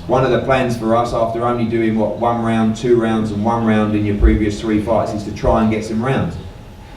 one of the plans for us, after only doing what, 1 round, 2 rounds and 1 round in your previous 3 fights, is to try and get some rounds.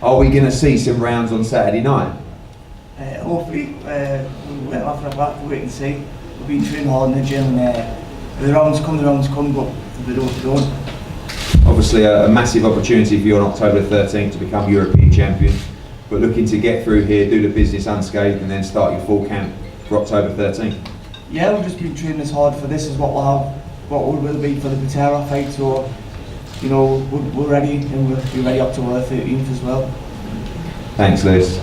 Are we going to see some rounds on Saturday night? Hopefully, we'll have to wait and see. We've been training hard in the gym, and the rounds come, but they don't. Obviously a massive opportunity for you on October 13th to become European champion, but looking to get through here, do the business unscathed and then start your full camp for October 13th. Yeah, we've just been training as hard for this as what we'll have, what we will be for the Patera fight, so you know, we're ready, and we'll be ready October 13th as well. Thanks, Lewis.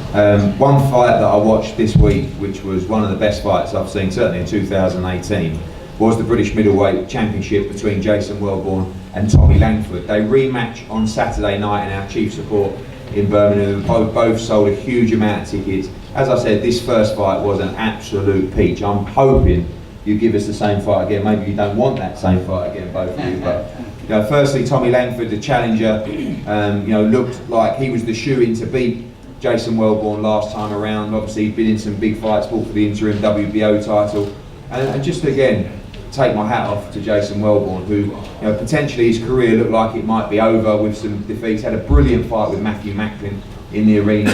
One fight that I watched this week, which was one of the best fights I've seen, certainly in 2018, was the British Middleweight Championship between Jason Welborn and Tommy Langford. They rematch on Saturday night in our chief support in Birmingham. Both sold a huge amount of tickets. As I said, this first fight was an absolute peach. I'm hoping you give us the same fight again. Maybe you don't want that same fight again, both of you. But you know, firstly, Tommy Langford, the challenger, you know, looked like he was the shoe-in to beat Jason Welborn last time around. Obviously, he'd been in some big fights, fought for the interim WBO title, and just again, take my hat off to Jason Welborn, who, you know, potentially his career looked like it might be over with some defeats. Had a brilliant fight with Matthew Macklin in the arena,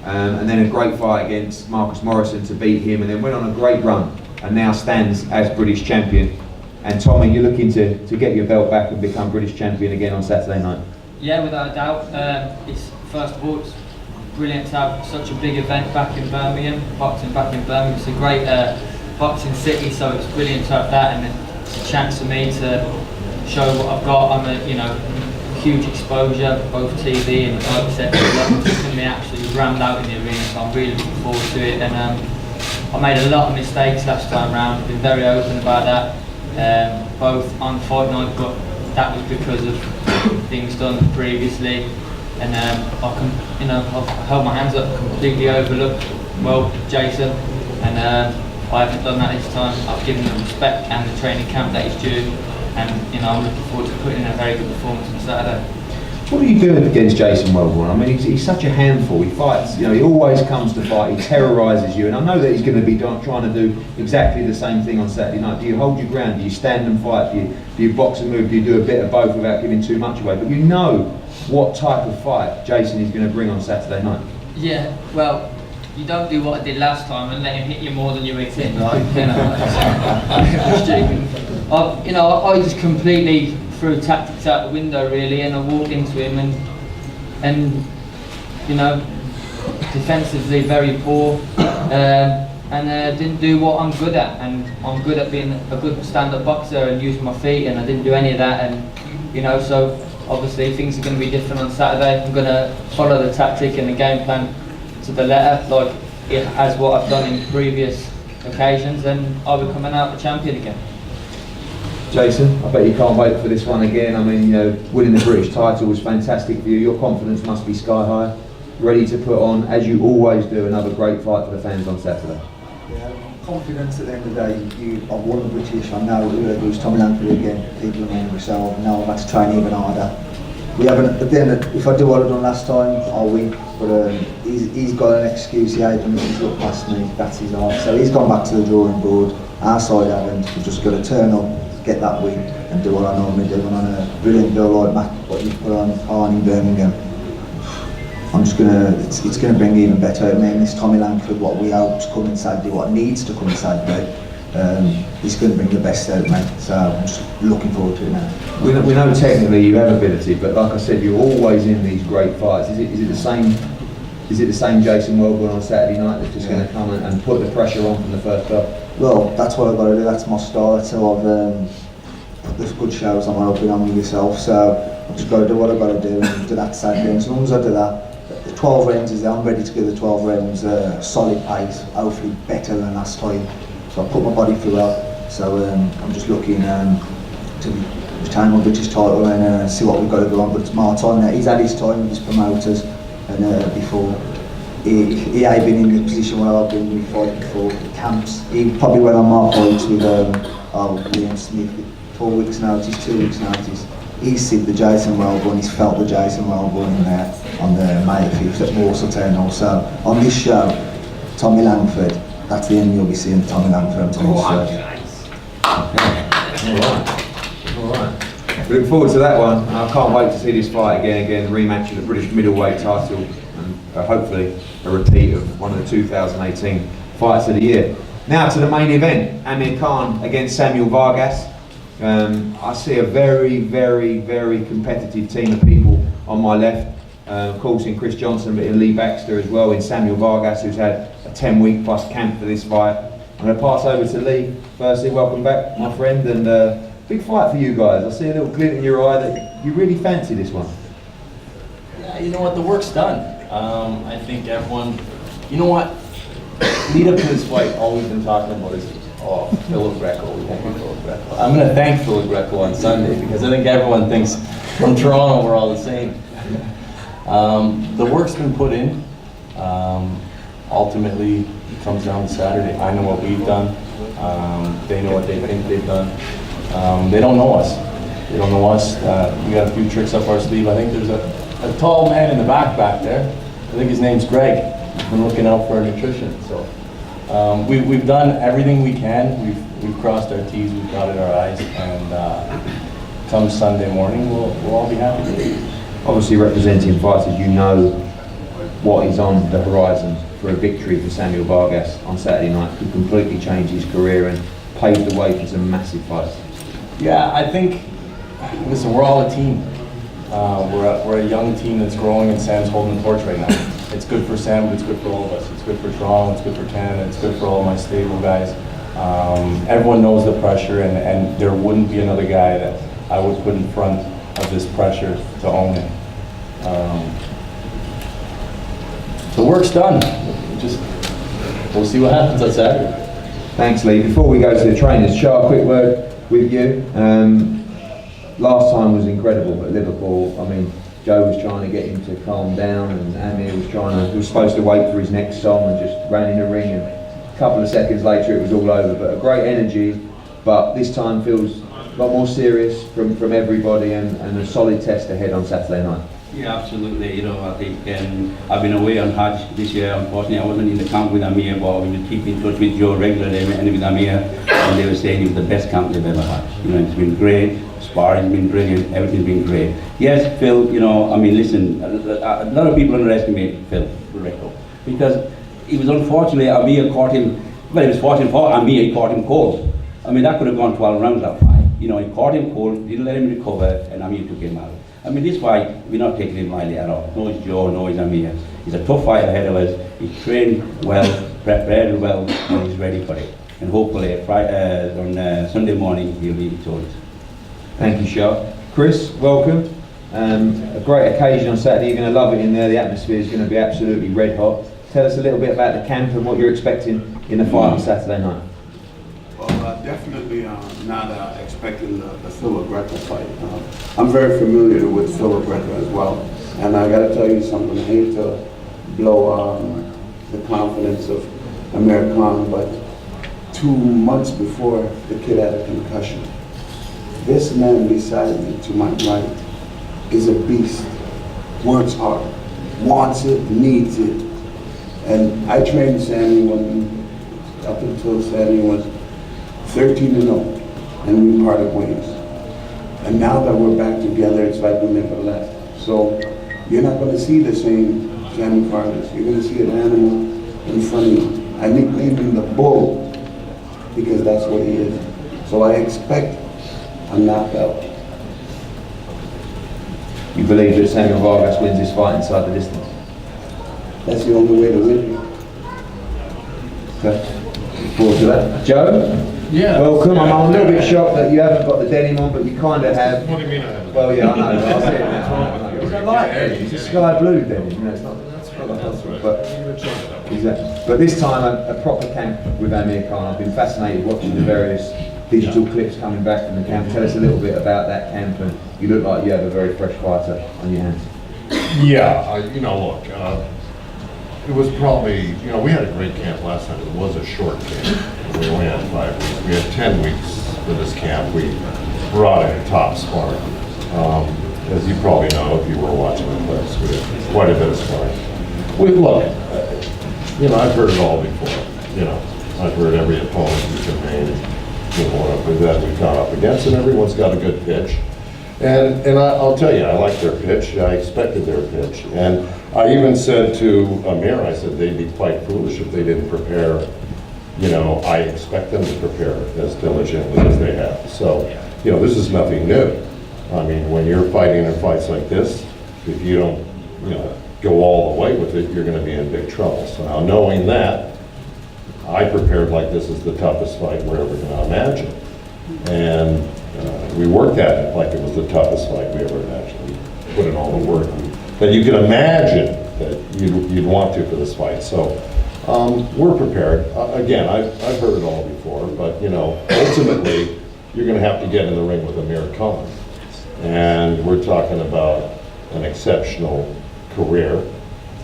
and then a great fight against Marcus Morrison to beat him, and then went on a great run and now stands as British champion. And Tommy, you're looking to get your belt back and become British champion again on Saturday night? Yeah, without a doubt. It's first of all, it's brilliant to have such a big event back in Birmingham, boxing back in Birmingham. It's a great boxing city, so it's brilliant to have that, and it's a chance for me to show what I've got. I'm a, you know, huge exposure, both TV and like I said, it's going to be absolutely rammed out in the arena, so I'm really looking forward to it. And I made a lot of mistakes last time round, been very open about that, both on fight night, but that was because of things done previously. And I held my hands up, completely overlooked, well, Jason, and I haven't done that this time. I've given him respect and the training camp that he's due, and you know, I'm looking forward to putting in a very good performance on Saturday. What are you doing against Jason Welborn? I mean, he's such a handful. He fights, you know, he always comes to fight. He terrorises you, and I know that he's going to be trying to do exactly the same thing on Saturday night. Do you hold your ground? Do you stand and fight? Do you box and move? Do you do a bit of both without giving too much away? But you know what type of fight Jason is going to bring on Saturday night. Yeah, well, you don't do what I did last time and let him hit you more than you hit him, right? You know, I just completely threw tactics out the window really, and I walked into him and you know, defensively very poor, and didn't do what I'm good at, and I'm good at being a good stand-up boxer and using my feet, and I didn't do any of that, and you know, so obviously things are going to be different on Saturday. I'm going to follow the tactic and the game plan to the letter, like it has what I've done in previous occasions, and I'll be coming out the champion again. Jason, I bet you can't wait for this one again. I mean, you know, winning the British title was fantastic for you. Your confidence must be sky high. Ready to put on, as you always do, another great fight for the fans on Saturday. Yeah, confidence at the end of the day. I've won the British. I know it was Tommy Langford again. People know myself. Now I've had to train even harder. We haven't. At the end, if I do what I done last time, I'll win. But he's got an excuse. He ain't done. He's looked past me. That's his art. So he's gone back to the drawing board. Our side haven't. We've just got to turn up, get that win, and do what I normally do. And on a brilliant bill like Matt, what you put on in Birmingham, I'm just gonna. It's gonna bring even better out of me. And this Tommy Langford, what we hope to come inside, do what needs to come inside, he's going to bring the best out of me. So I'm just looking forward to it now. We know technically you have ability, but like I said, you're always in these great fights. Is it the same? Is it the same Jason Welborn on Saturday night that's just going to come and put the pressure on from the first bell? Well, that's what I've got to do. That's my style. That's how I've put the good shows on. I've been on with yourself. So I've just got to do what I've got to do and do that Saturday. And as long as I do that, the 12 rounds is there. I'm ready to give the 12 rounds solid pace. Hopefully better than last time. So I put my body through well. So I'm just looking to retain my British title and see what we've got to go on. But it's my time now. He's had his time with his promoters, and before he ain't been in the position where I've been with fighting before. Camps. He probably went on my fights with Liam Smith with 4 weeks notice, 2 weeks notice. He's seen the Jason Welborn. He's felt the Jason Welborn in there on the May 5th at Warsaw Town Hall. So on this show, Tommy Langford. That's the end you'll be seeing Tommy Langford on this show. All right. We look forward to that one. I can't wait to see this fight again, rematch of the British middleweight title, and hopefully a repeat of one of the 2018 fights of the year. Now to the main event, Amir Khan against Samuel Vargas. I see a very, very, very competitive team of people on my left. Of course in Chris Johnson, but in Lee Baxter as well, in Samuel Vargas, who's had a 10-week plus camp for this fight. I'm going to pass over to Lee. Firstly, welcome back, my friend, and big fight for you guys. I see a little glint in your eye that you really fancy this one. Yeah, you know what, the work's done. I think everyone, you know what, lead up to this fight, all we've been talking about is, Philip Greco, we won't be Philip Greco. I'm going to thank Philip Greco on Sunday because I think everyone thinks from Toronto we're all the same. The work's been put in. Ultimately, it comes down to Saturday. I know what we've done. They know what they think they've done. They don't know us. They don't know us. We got a few tricks up our sleeve. I think there's a tall man in the back there. I think his name's Greg. He's been looking out for our nutrition. So we've done everything we can. We've crossed our T's, we've dotted our I's, and come Sunday morning, we'll all be happy. Obviously representing fighters, you know what is on the horizon for a victory for Samuel Vargas on Saturday night. Could completely change his career and pave the way for some massive fights. Yeah, I think, listen, we're all a team. We're a young team that's growing, and Sam's holding the torch right now. It's good for Sam, but it's good for all of us. It's good for Toronto, it's good for Canada, it's good for all my stable guys. Everyone knows the pressure, and there wouldn't be another guy that I would put in front of this pressure to own it. The work's done. We'll see what happens on Saturday. Thanks, Lee. Before we go to the trainers, Char, a quick word with you. Last time was incredible at Liverpool. I mean, Joe was trying to get him to calm down, and Amir was supposed to wait for his next song and just ran in the ring, and a couple of seconds later it was all over. But a great energy, but this time feels a lot more serious from everybody, and a solid test ahead on Saturday night. Yeah, absolutely. You know, I think I've been away on Hajj this year. Unfortunately, I wasn't in the camp with Amir, but we would keep in touch with Joe regularly and with Amir, and they were saying it was the best camp they've ever had. You know, it's been great. Sparring's been brilliant. Everything's been great. Yes, Phil. You know, I mean, listen. A lot of people underestimate Phil Greco because he was unfortunately Amir caught him. Well, he was fortunate for Amir. He caught him cold. I mean, that could have gone 12 rounds that fight. You know, he caught him cold, didn't let him recover, and Amir took him out. I mean, this fight, we're not taking him lightly at all. No, it's Joe, no, it's Amir. He's a tough fight ahead of us. He's trained well, prepared well, and he's ready for it. And hopefully, on Sunday morning, he'll be victorious. Thank you, Shah. Chris, welcome. A great occasion on Saturday. You're going to love it in there. The atmosphere is going to be absolutely red hot. Tell us a little bit about the camp and what you're expecting in the fight on Saturday night. Well, definitely not expecting the Philip Greco fight. I'm very familiar with Philip Greco as well, and I got to tell you something. I hate to blow the confidence of Amir Khan, but 2 months before the kid had a concussion, this man beside me, to my right, is a beast. Works hard, wants it, needs it, and I trained Sammy up until Sammy was 13-0, and we parted ways. And now that we're back together, it's like we never left. So you're not going to see the same Sammy Vargas. You're going to see an animal in front of you. I nicknamed him the Bull because that's what he is. So I expect a knockout. You believe that Samuel Vargas wins this fight inside the distance? That's the only way to win. Okay. Look forward to that. Joe? Yeah. Welcome. I'm a little bit shocked that you haven't got the denim on, but you kind of have. What do you mean I haven't? Well, yeah, I know. I'll see it next time. It's a light denim. It's a sky blue denim. You know, it's not. But exactly. But this time, a proper camp with Amir Khan. I've been fascinated watching the various digital clips coming back from the camp. Tell us a little bit about that camp, and you look like you have a very fresh fighter on your hands. Yeah, you know, look, it was probably, you know, we had a great camp last time. It was a short camp. We only had 5 weeks. We had 10 weeks for this camp. We brought in top sparring. As you probably know, if you were watching the clips, we had quite a bit of sparring. Look, you know, I've heard it all before. You know, I've heard every opponent you can name. that we've gone up against, and everyone's got a good pitch. And I'll tell you, I like their pitch. I expected their pitch. And I even said to Amir, I said they'd be quite foolish if they didn't prepare. You know, I expect them to prepare as diligently as they have. So, you know, this is nothing new. I mean, when you're fighting in fights like this, if you don't, you know, go all the way with it, you're going to be in big trouble. So now, knowing that, I prepared like this is the toughest fight we're ever going to imagine. And we worked at it like it was the toughest fight we ever imagined. We put in all the work that you could imagine that you'd want to for this fight. So we're prepared. Again, I've heard it all before, but you know, ultimately, you're going to have to get in the ring with Amir Khan. And we're talking about an exceptional career,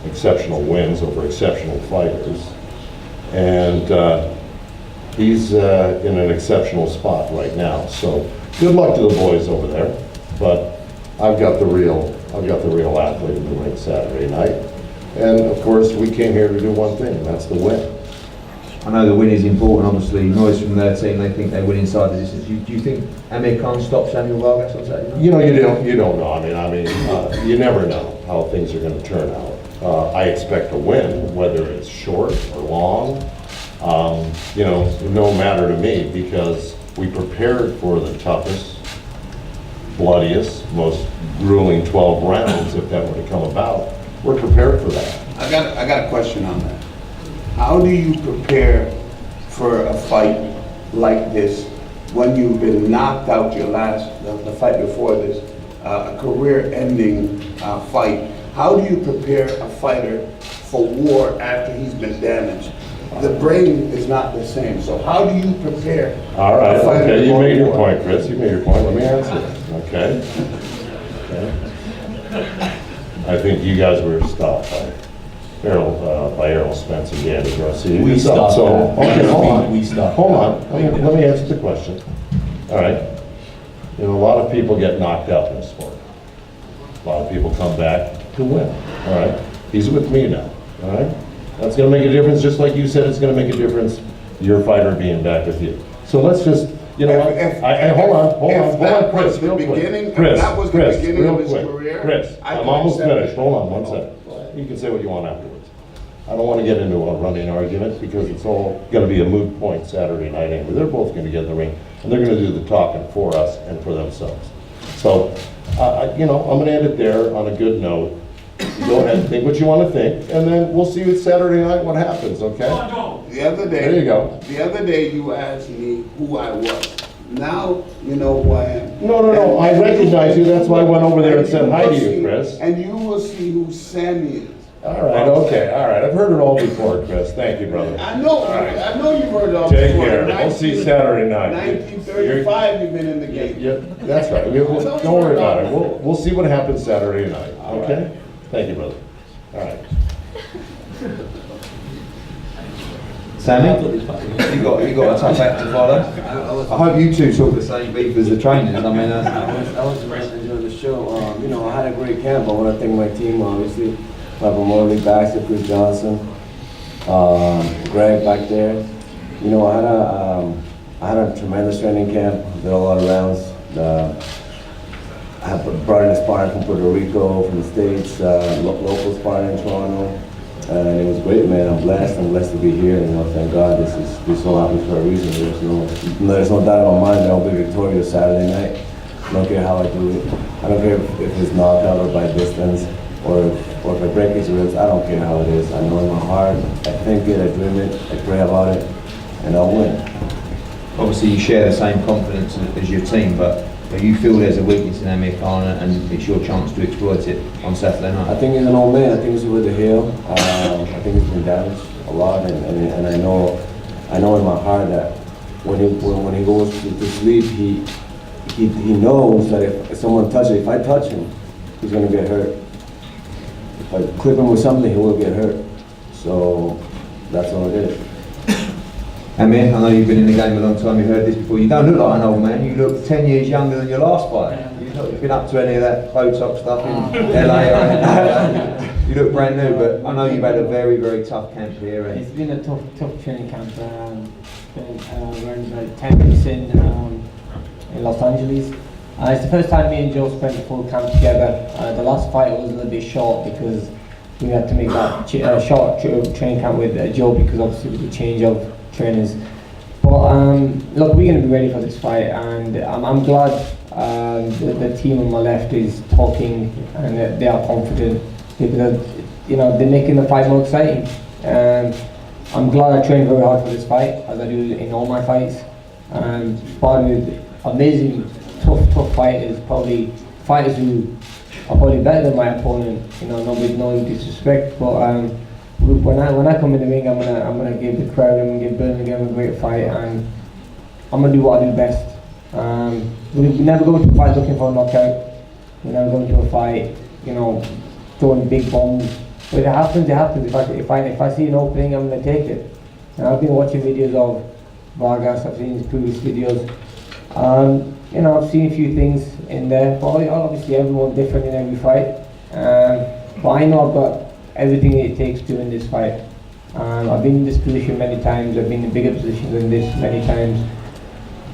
exceptional wins over exceptional fighters. And he's in an exceptional spot right now. So good luck to the boys over there. But I've got the real athlete in the ring Saturday night. And of course, we came here to do one thing, and that's the win. I know the win is important, obviously. Noise from their team, they think they win inside the distance. Do you think Amir Khan stops Samuel Vargas on Saturday night? You know, you don't know. I mean, you never know how things are going to turn out. I expect a win, whether it's short or long. You know, no matter to me, because we prepared for the toughest, bloodiest, most grueling 12 rounds, if that were to come about. We're prepared for that. I got a question on that. How do you prepare for a fight like this when you've been knocked out the fight before this, a career-ending fight? How do you prepare a fighter for war after he's been damaged? The brain is not the same. So how do you prepare? All right, a fighter okay, you for made your war? point, Chris. You made your point. Let me answer it. Okay. I think you guys were stopped by Errol Spence and Danny Garcia. We stopped So, that. okay, hold on. We stopped Hold that. on. Let me answer the question. All right. You know, a lot of people get knocked out in the sport. A lot of people come back to win. All right. He's with me now. All right. That's going to make a difference, just like you said it's going to make a difference, your fighter being back with you. So let's just, you know what? Hold on, Chris, real quick. If that was the beginning of his career, Chris, I I'm could almost accept finished. it. Hold on one second. You can say what you want afterwards. I don't want to get into a running argument because it's all going to be a moot point Saturday night anyway. They're both going to get in the ring and they're going to do the talking for us and for themselves. So, you know, I'm going to end it there on a good note. Go ahead and think what you want to think, and then we'll see you Saturday night what happens, okay? The other day, There you go. The other day you asked me who I was. Now you know who I am. No, I recognize you, that's why I went over there and said hi to will you, see- Chris. And you will see who Sammy is. All right, okay, all right, I've heard it all before, Chris, thank you, brother. I know you've heard it all Take before. care, we'll see you Saturday night. 1935, you've been in the game. Yeah, that's right, don't worry about it, we'll see what happens Saturday night, okay? Thank you, brother. All right. Sammy, you got a tough act to follow. I hope you two talk the same beef as the trainers. I mean, I was really enjoying the show. You know, I had a great camp. I want to thank my team, obviously. My promoter, Lee Baxter, Chris Johnson, Greg back there. You know, I had a tremendous training camp. Did a lot of rounds. I have brought in a sparring from Puerto Rico, from the States, local sparring in Toronto. And it was great, man. I'm blessed to be here. You know, thank God this all happens for a reason. There's no doubt in my mind that I'll be victorious Saturday night. I don't care how I do it. I don't care if it's knockout or by distance, or if I break his ribs. I don't care how it is. I know in my heart. I think it. I dream it. I pray about it, and I'll win. obviously you share the same confidence as your team, but you feel there's a weakness in Amir Khan and it's your chance to exploit it on Saturday night. I think he's an old man. I think he's with the heel. I think he's been damaged a lot, and I know in my heart that when he goes to sleep, he knows that if someone touches it, if I touch him, he's gonna get hurt. If I clip him with something, he will get hurt. So that's all it is. Amir, I know you've been in the game a long time, you've heard this before. You don't look like an old man, you look 10 years younger than your last fight. You've not been up to any of that Botox stuff in LA or anything like that. You look brand new, but I know you've had a very, very tough camp here. It's been a tough training camp. We're about 10 weeks in Los Angeles. It's the first time me and Joe spent a full camp together. The last fight was a little bit short because we had to make that short training camp with Joe because obviously with the change of trainers. But look, we're going to be ready for this fight, and I'm glad the team on my left is talking and they are confident because they're making the fight more exciting. I'm glad I trained very hard for this fight, as I do in all my fights. Sparring with amazing, tough fighters, probably fighters who are probably better than my opponent. Not with no disrespect, but when I come in the ring, I'm gonna give the crowd, I'm gonna give Birmingham a great fight, and I'm gonna do what I do best. We never go into a fight looking for a knockout. We never go into a fight, throwing big bombs. But it happens, it happens. If I see an opening, I'm gonna take it. And I've been watching videos of Vargas, I've seen his previous videos. I've seen a few things in there, but obviously everyone's different in every fight. But I know I've got everything it takes to win this fight. I've been in this position many times, I've been in bigger positions than this many times.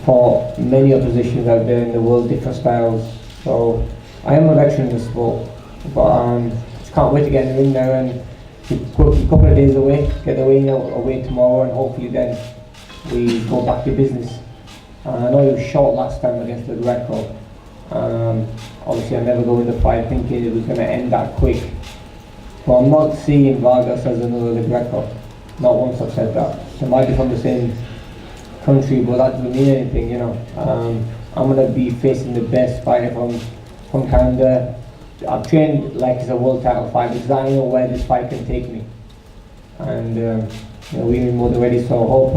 For many oppositions out there in the world, different styles. So I am a veteran in the sport, but just can't wait to get in the ring now and a couple of days away, get the weigh away tomorrow, and hopefully then we go back to business. I know it was short last time against the Greco. Obviously I never go in the fight thinking it was going to end that quick. But I'm not seeing Vargas as another Greco. Not once I've said that. They might be from the same country, but that doesn't mean anything, I'm going to be facing the best fighter from Canada. I've trained like it's a world title fight because I know where this fight can take me. And we're more than ready, so I hope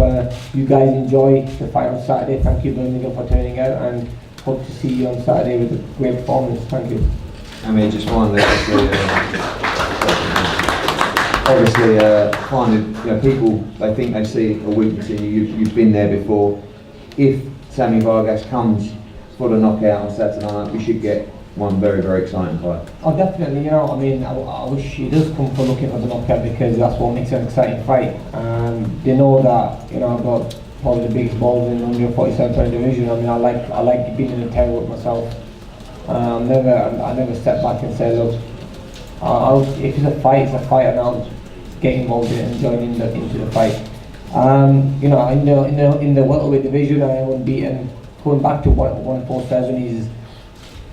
you guys enjoy the fight on Saturday. Thank you Birmingham for turning out, and hope to see you on Saturday with a great performance. Thank you. Just finally, obviously, people, they think they see a weakness in you. You've been there before. If Sammy Vargas comes for the knockout on Saturday night, we should get one very, very exciting fight. Oh, definitely. I wish he does come for looking for the knockout because that's what makes it an exciting fight. They know that I've got probably the biggest balls in the 147-pound division. I like being in the tail with myself. I never step back and say, look, if it's a fight, and I'll get involved in it and join into the fight. In the welterweight division, I am unbeaten. Going back to 147 is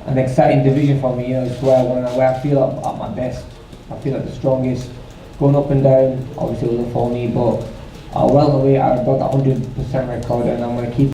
an exciting division for me. It's where I feel at my best. I feel like the strongest. Going up and down, obviously wasn't for me, but welterweight, I've got that 100% record, and I'm going to keep